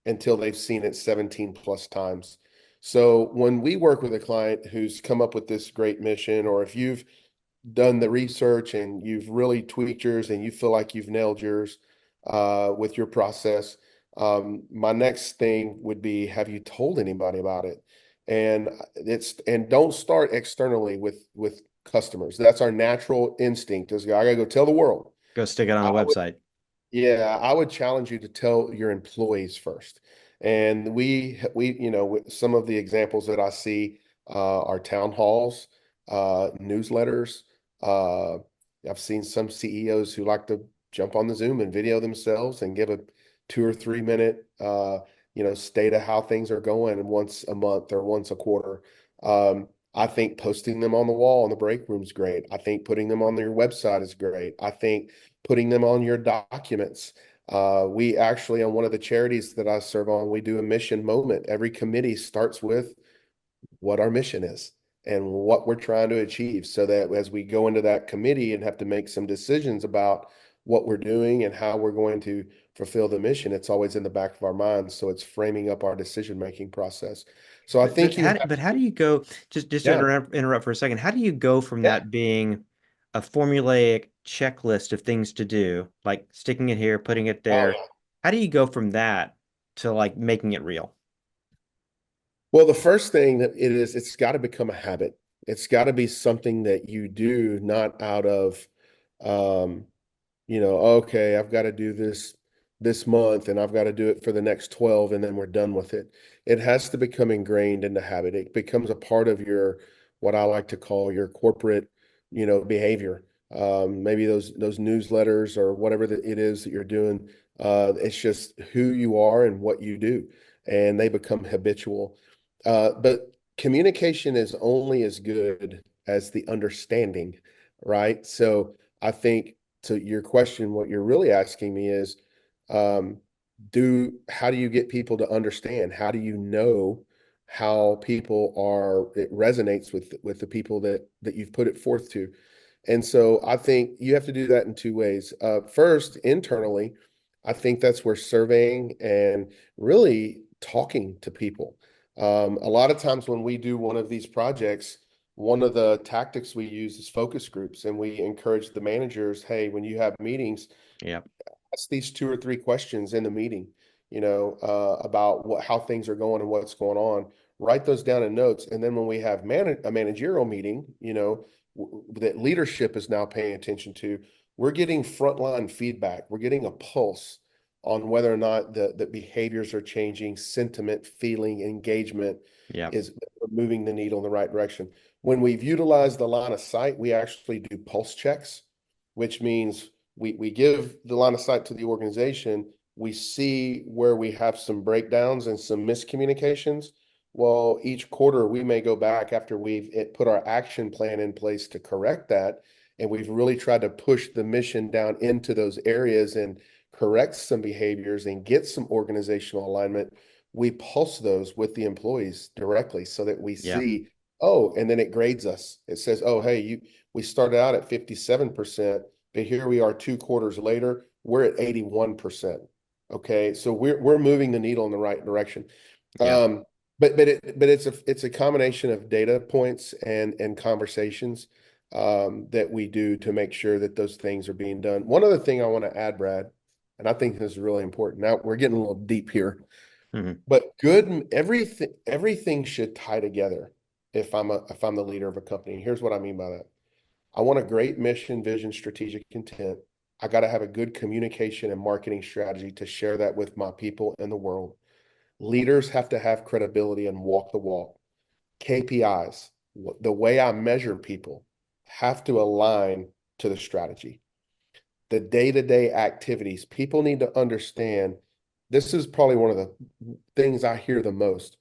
until they've seen it 17 plus times. So when we work with a client who's come up with this great mission, or if you've done the research and you've really tweaked yours and you feel like you've nailed yours with your process, my next thing would be, have you told anybody about it? And don't start externally with customers. That's our natural instinct is I gotta go tell the world. Go stick it on I a would website. Yeah, I would challenge you to tell your employees first. And with some of the examples that I see are town halls, newsletters. Uh, I've seen some CEOs who like to jump on the Zoom and video themselves and give a 2 or 3 minute, state of how things are going once a month or once a quarter. I think posting them on the wall in the break room is great. I think putting them on your website is great. I think putting them on your documents. We actually, on one of the charities that I serve on, we do a mission moment. Every committee starts with what our mission is and what we're trying to achieve so that as we go into that committee and have to make some decisions about what we're doing and how we're going to fulfill the mission, it's always in the back of our minds. So it's framing up our decision-making process. So I But think how do you go, just to yeah, interrupt for a second, how do you go from yeah, that being a formulaic checklist of things to do, like sticking it here, putting it Oh, there. yeah. How do you go from that to like making it real? Well, the first thing that it's got to become a habit. It's got to be something that you do, not out of, um, okay, I've got to do this month and I've got to do it for the next 12 and then we're done with it. It has to become ingrained in the habit. It becomes a part of your, what I like to call your corporate, behavior. Maybe those newsletters or whatever that it is that you're doing. It's just who you are and what you do, and they become habitual. But communication is only as good as the understanding, right? So I think to your question, what you're really asking me is, um, how do you get people to understand? How do you know how people it resonates with the people that you've put it forth to? And so I think you have to do that in two ways. First, internally, I think that's where surveying and really talking to people. A lot of times when we do one of these projects, one of the tactics we use is focus groups, and we encourage the managers, hey, when you have meetings, Yeah. ask these two or three questions in the meeting, about how things are going and what's going on. Write those down in notes, and then when we have a managerial meeting, that leadership is now paying attention to, we're getting frontline feedback. We're getting a pulse on whether or not the behaviors are changing, sentiment, feeling, engagement Yeah. is moving the needle in the right direction. When we've utilized the line of sight, we actually do pulse checks, which means we give the line of sight to the organization. We see where we have some breakdowns and some miscommunications. Well, each quarter we may go back after we've put our action plan in place to correct that. And we've really tried to push the mission down into those areas and correct some behaviors and get some organizational alignment. We pulse those with the employees directly so that we Yeah. see, oh, and then it grades us. It says, oh, hey, we started out at 57%. But here we are 2 quarters later, we're at 81%. Okay. So we're moving the needle in the right direction. Yeah. Um, but it's a combination of data points and conversations that we do to make sure that those things are being done. One other thing I want to add, Brad, and I think this is really important. Now we're getting a little deep here, Hmm. but everything should tie together if I'm the leader of a company. Here's what I mean by that. I want a great mission, vision, strategic intent. I got to have a good communication and marketing strategy to share that with my people in the world. Leaders have to have credibility and walk the walk. KPIs, the way I measure people, have to align to the strategy. The day-to-day activities, people need to understand. This is probably one of the things I hear the most.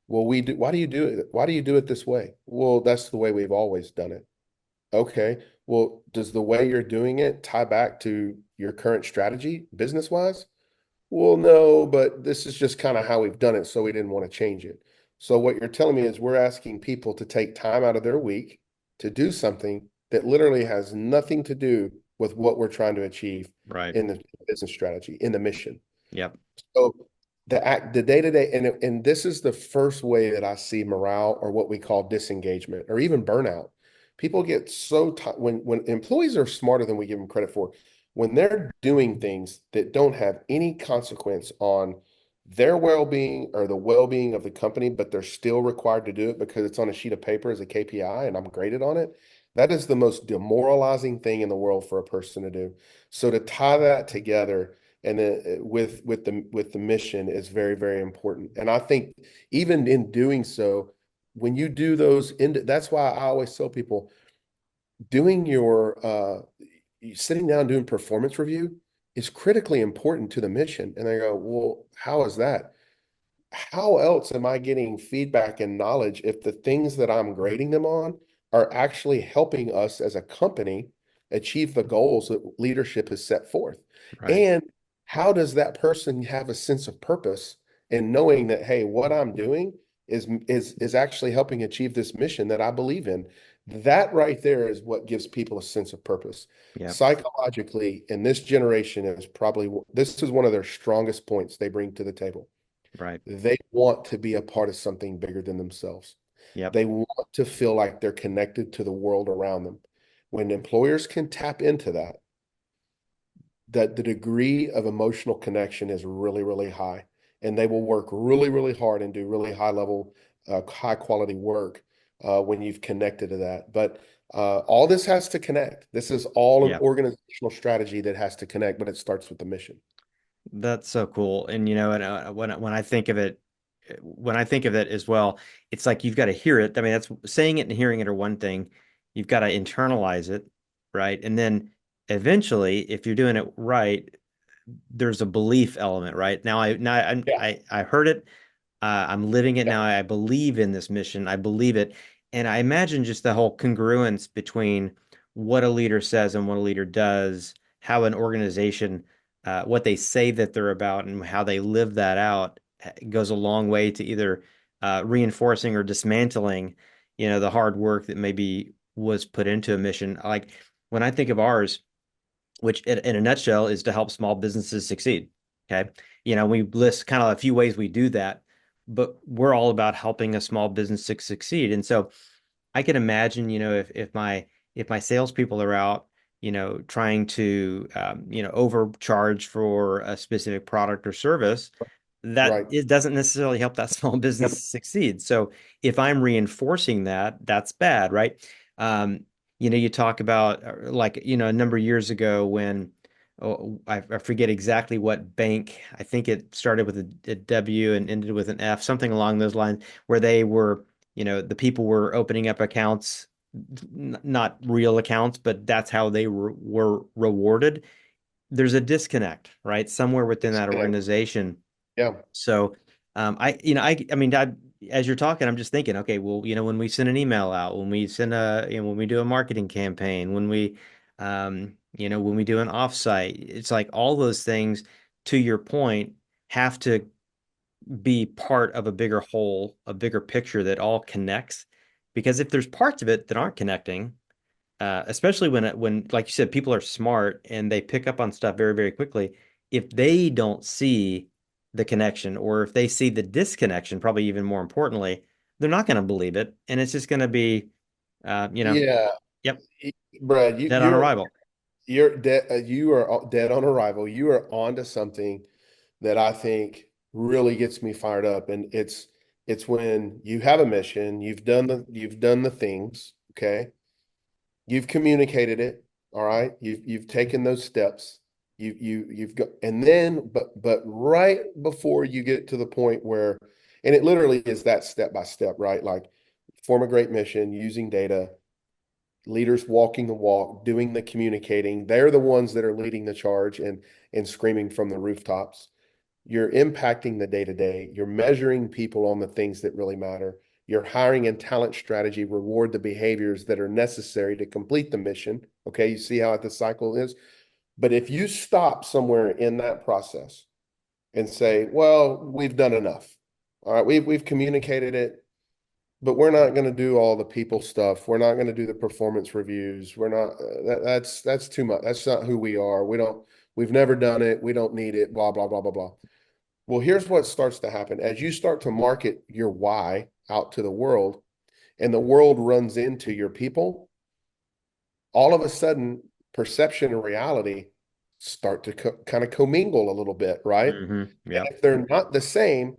Well, why do you do it? Why do you do it this way? Well, that's the way we've always done it. Okay. Well, does the way you're doing it tie back to your current strategy business wise? Well, no, but this is just kind of how we've done it, so we didn't want to change it. So what you're telling me is we're asking people to take time out of their week to do something that literally has nothing to do with what we're trying to achieve Right. in the business strategy, in the mission. Yep. So the day-to-day, and this is the first way that I see morale or what we call disengagement or even burnout. People get so when employees are smarter than we give them credit for, when they're doing things that don't have any consequence on their well-being or the well-being of the company, but they're still required to do it because it's on a sheet of paper as a KPI and I'm graded on it. That is the most demoralizing thing in the world for a person to do. So to tie that together and then with the mission is very, very important. And I think even in doing so, when you do that's why I always tell people doing sitting down doing performance review is critically important to the mission. And they go, well, how is that? How else am I getting feedback and knowledge if the things that I'm grading them on are actually helping us as a company achieve the goals that leadership has set forth? Right. And how does that person have a sense of purpose in knowing that, hey, what I'm doing is actually helping achieve this mission that I believe in? That right there is what gives people a sense of purpose. Yep. Psychologically, in this generation, this is one of their strongest points they bring to the table. Right. They want to be a part of something bigger than themselves. Yep. They want to feel like they're connected to the world around them. When employers can tap into that, that the degree of emotional connection is really, really high. And they will work really, really hard and do really high level, high quality work when you've connected to that. But all this has to connect. This is all an Yeah. organizational strategy that has to connect, but it starts with the mission. That's so cool. And and when I think of it, when I think of it as well, it's like you've got to hear it. I mean, that's saying it and hearing it are one thing. You've got to internalize it, right? And then eventually, if you're doing it right, there's a belief element, right? Yeah. I heard it. I'm living it Yeah. now. I believe in this mission. I believe it. And I imagine just the whole congruence between what a leader says and what a leader does, how an organization, what they say that they're about and how they live that out goes a long way to either reinforcing or dismantling, the hard work that maybe was put into a mission. Like when I think of ours, which in a nutshell is to help small businesses succeed. Okay. We list kind of a few ways we do that, but we're all about helping a small business succeed. And so I can imagine, if my salespeople are out, trying to overcharge for a specific product or service, that Right. it doesn't necessarily help that small business Yep. succeed. So if I'm reinforcing that, that's bad, right? Um, you talk about like, a number of years ago when I forget exactly what bank. I think it started with a W and ended with an F, something along those lines, where they were, the people were opening up accounts, not real accounts, but that's how they were rewarded. There's a disconnect, right? Somewhere within that Disconnect. organization. Yeah. So, I mean, as you're talking, I'm just thinking, okay, well, when we send an email out, when we send when we do a marketing campaign, when we do an offsite, it's like all those things, to your point, have to be part of a bigger whole, a bigger picture that all connects. Because if there's parts of it that aren't connecting, especially when, like you said, people are smart and they pick up on stuff very, very quickly. If they don't see the connection, or if they see the disconnection, probably even more importantly, they're not going to believe it, and it's just going to be, uh, you know, Yeah. yep, Brad, dead on arrival. you're dead. You are dead on arrival. You are onto something that I think really gets me fired up. And it's when you have a mission, you've done the things, okay? You've communicated it, all right? You've taken those steps. You've got, and then but right before you get to the point where, and it literally is that step by step, right? Like form a great mission using data, leaders walking the walk, doing the communicating. They're the ones that are leading the charge and screaming from the rooftops. You're impacting the day to day. You're measuring people on the things that really matter. Your hiring and talent strategy reward the behaviors that are necessary to complete the mission. Okay, you see how the cycle is. But if you stop somewhere in that process and say, "Well, we've done enough. All right, we've communicated it, but we're not going to do all the people stuff. We're not going to do the performance reviews. We're not. That's too much. That's not who we are. We don't. We've never done it. We don't need it. Blah blah blah blah blah." Well, here's what starts to happen. As you start to market your why out to the world and the world runs into your people, all of a sudden, perception and reality start to kind of commingle a little bit, right? And Yep. if they're not the same,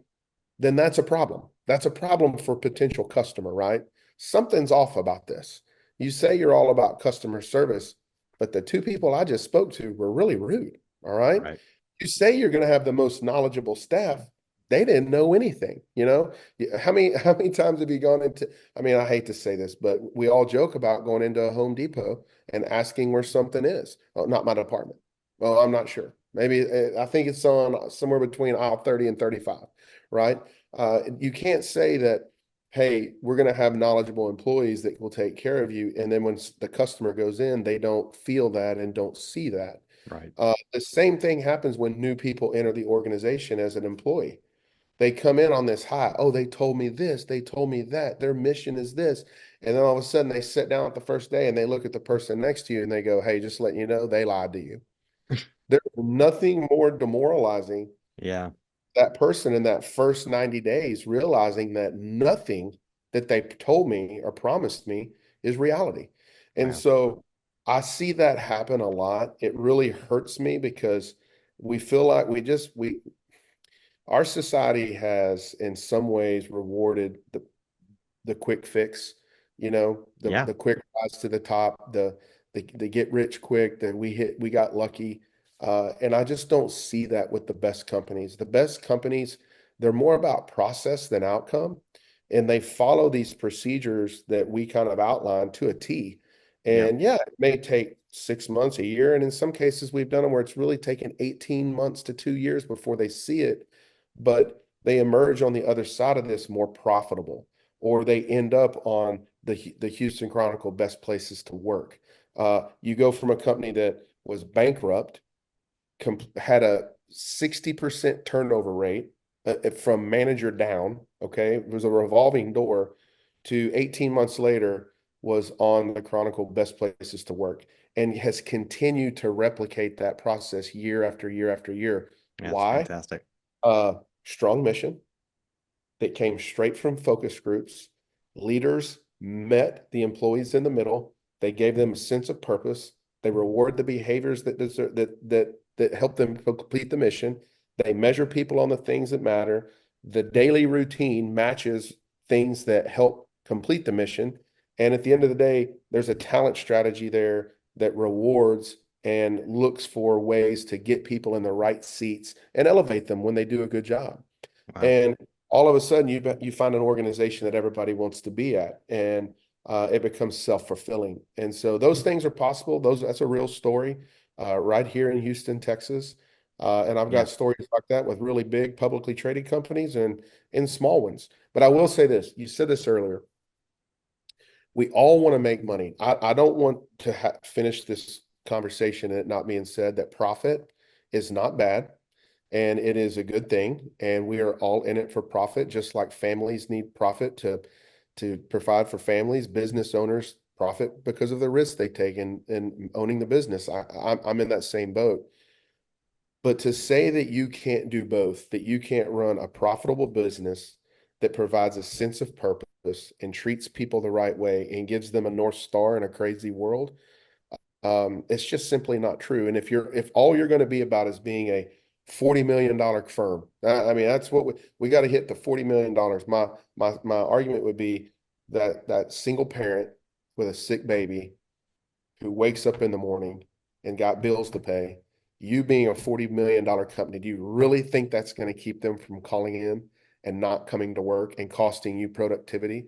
then that's a problem. That's a problem for potential customer, right? Something's off about this. You say you're all about customer service, but the two people I just spoke to were really rude. All right. Right. You say you're going to have the most knowledgeable staff. They didn't know anything, you know? How many times have you gone into, I mean, I hate to say this, but we all joke about going into a Home Depot and asking where something is. Oh, not my department. Well, I'm not sure. Maybe I think it's on somewhere between aisle 30 and 35, right? You can't say that, hey, we're going to have knowledgeable employees that will take care of you. And then when the customer goes in, they don't feel that and don't see that. Right. The same thing happens when new people enter the organization as an employee. They come in on this high. Oh, they told me this. They told me that. Their mission is this. And then all of a sudden they sit down at the first day and they look at the person next to you and they go, hey, just letting you know, they lied to you. There's nothing more demoralizing Yeah. that person in that first 90 days realizing that nothing that they told me or promised me is reality. And Wow. so I see that happen a lot. It really hurts me because we feel like our society has in some ways rewarded the quick fix, Yeah. the quick rise to the top, the get rich quick, that we got lucky. And I just don't see that with the best companies. The best companies, they're more about process than outcome. And they follow these procedures that we kind of outline to a T. Yeah. And yeah, it may take 6 months, a year. And in some cases, we've done them where it's really taken 18 months to 2 years before they see it. But they emerge on the other side of this more profitable, or they end up on the Houston Chronicle best places to work. You go from a company that was bankrupt, had a 60% turnover rate from manager down. Okay, it was a revolving door, to 18 months later was on the Chronicle best places to work, and has continued to replicate that process year after year after year. That's Why? fantastic. Uh, Strong mission that came straight from focus groups. Leaders met the employees in the middle. They gave them a sense of purpose. They reward the behaviors that help them complete the mission. They measure people on the things that matter. The daily routine matches things that help complete the mission. And at the end of the day, there's a talent strategy there that rewards and looks for ways to get people in the right seats and elevate them when they do a good job. Wow. And all of a sudden, you find an organization that everybody wants to be at, and it becomes self-fulfilling. And so those things are possible. That's a real story right here in Houston, Texas. And I've Yeah. got stories like that with really big publicly traded companies and in small ones. But I will say this: you said this earlier. We all want to make money. I don't want to finish this conversation and it not being said that profit is not bad, and it is a good thing, and we are all in it for profit, just like families need profit to provide for families. Business owners profit because of the risk they take in owning the business. I'm in that same boat. But to say that you can't do both, that you can't run a profitable business that provides a sense of purpose and treats people the right way and gives them a North Star in a crazy world, it's just simply not true. And if all you're going to be about is being a $40 million firm, I mean, that's what we got to hit, the $40 million. My argument would be that single parent with a sick baby who wakes up in the morning and got bills to pay, you being a $40 million company, do you really think that's going to keep them from calling in and not coming to work and costing you productivity?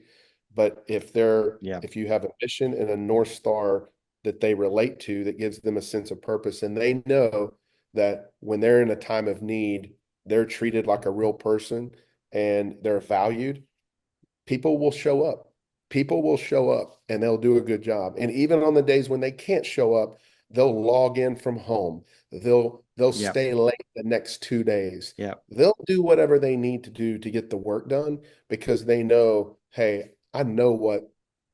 But Yeah. if you have a mission and a North Star that they relate to, that gives them a sense of purpose, and they know that when they're in a time of need, they're treated like a real person and they're valued, people will show up. People will show up and they'll do a good job. And even on the days when they can't show up, they'll log in from home. They'll Yeah. stay late the next 2 days. Yeah. They'll do whatever they need to do to get the work done because they know, hey, I know what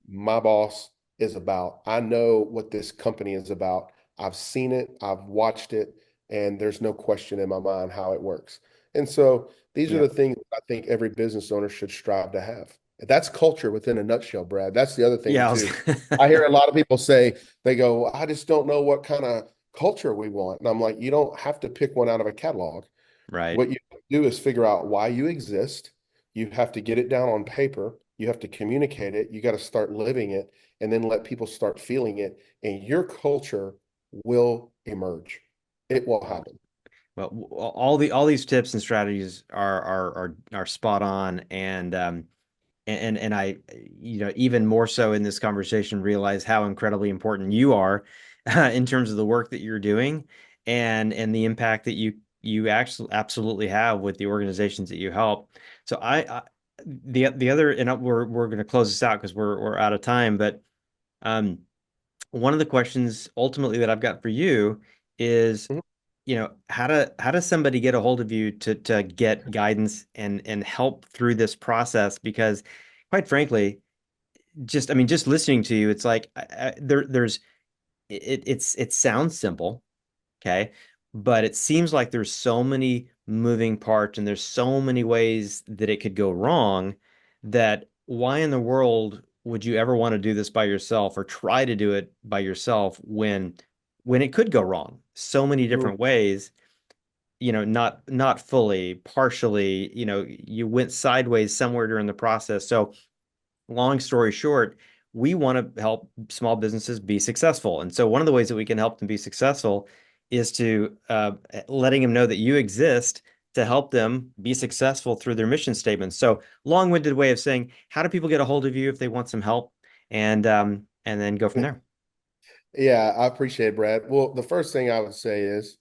my boss is about. I know what this company is about. I've seen it, I've watched it, and there's no question in my mind how it works. And so these are Yeah. the things I think every business owner should strive to have. That's culture within a nutshell, Brad. That's the other thing Yeah. too. I hear a lot of people say, they go, I just don't know what kind of culture we want. And I'm like, you don't have to pick one out of a catalog. Right. What you do is figure out why you exist. You have to get it down on paper. You have to communicate it. You got to start living it and then let people start feeling it. And your culture will emerge. It will happen. Well, all these tips and strategies are spot on, and I, even more so in this conversation, realize how incredibly important you are in terms of the work that you're doing, and the impact that you actually absolutely have with the organizations that you help. So the other, and we're going to close this out because we're out of time, but um, one of the questions ultimately that I've got for you is, Mhm. how does somebody get a hold of you to get guidance and help through this process? Because quite frankly, just listening to you, it's like there's it sounds simple, okay, but it seems like there's so many moving parts and there's so many ways that it could go wrong, that why in the world would you ever want to do this by yourself or try to do it by yourself when it could go wrong so many different ways, not fully, partially, you went sideways somewhere during the process. So long story short, we want to help small businesses be successful. And so one of the ways that we can help them be successful is to letting them know that you exist to help them be successful through their mission statements. So long-winded way of saying, how do people get a hold of you if they want some help? And then go from there. Yeah, I appreciate it, Brad. Well, the first thing I would say is,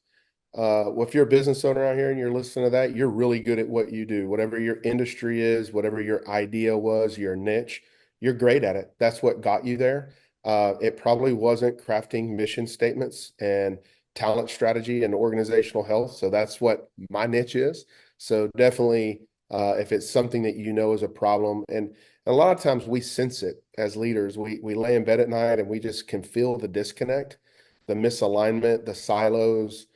well, if you're a business owner out here and you're listening to that, you're really good at what you do. Whatever your industry is, whatever your idea was, your niche, you're great at it. That's what got you there. It probably wasn't crafting mission statements and talent strategy and organizational health. So that's what my niche is. So definitely, if it's something that you know is a problem, and a lot of times we sense it as leaders, we lay in bed at night and we just can feel the disconnect, the misalignment, the silos,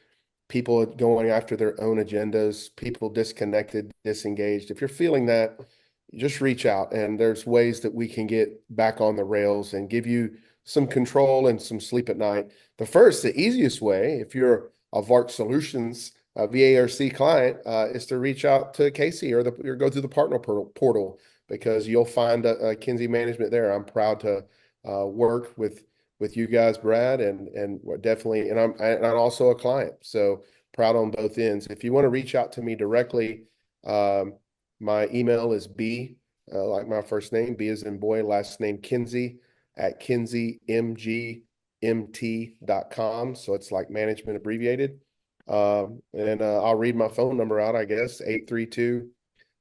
people going after their own agendas, people disconnected, disengaged. If you're feeling that, just reach out, and there's ways that we can get back on the rails and give you some control and some sleep at night. The easiest way, if you're a VARC Solutions, VARC client, is to reach out to Casey or go through the partner portal, because you'll find a Kinsey Management there. I'm proud to work with you guys, Brad, and definitely, and I'm also a client, so proud on both ends. If you want to reach out to me directly, my email is like my first name, B as in boy, last name Kinsey, at kinseymgmt.com. So it's like management abbreviated. And I'll read my phone number out, I guess,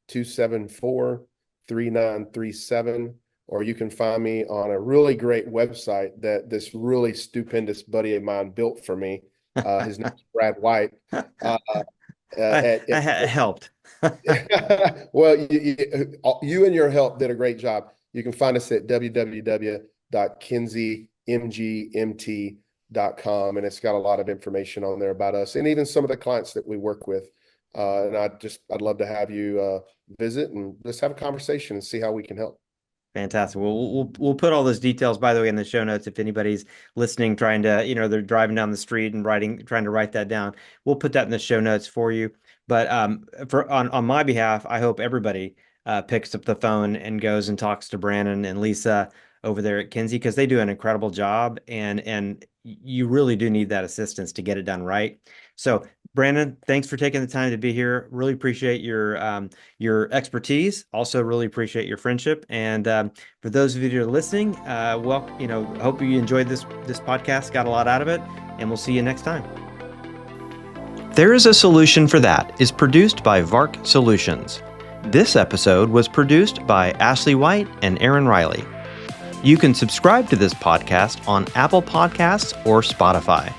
832-274-3937. Or you can find me on a really great website that this really stupendous buddy of mine built for me. His name is Brad White. I helped. Well, you and your help did a great job. You can find us at www.kinseymgmt.com, and it's got a lot of information on there about us and even some of the clients that we work with. And I'd love to have you visit and just have a conversation and see how we can help. Fantastic. We'll put all those details, by the way, in the show notes. If anybody's listening, trying to, they're driving down the street and trying to write that down, we'll put that in the show notes for you. But on my behalf, I hope everybody picks up the phone and goes and talks to Brandon and Lisa over there at Kinsey, because they do an incredible job, and you really do need that assistance to get it done right. So Brandon, thanks for taking the time to be here. Really appreciate your expertise. Also, really appreciate your friendship. And for those of you that are listening, hope you enjoyed this podcast, got a lot out of it, and we'll see you next time. There is a Solution for That is produced by VARC Solutions. This episode was produced by Ashley White and Aaron Riley. You can subscribe to this podcast on Apple Podcasts or Spotify.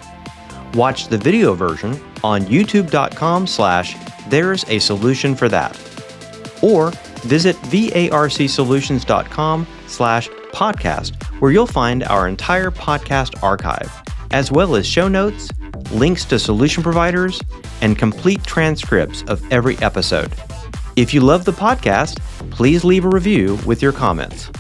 Watch the video version on youtube.com/TheresaSolutionforThat, or visit varcsolutions.com/podcast, where you'll find our entire podcast archive, as well as show notes, links to solution providers, and complete transcripts of every episode. If you love the podcast, please leave a review with your comments.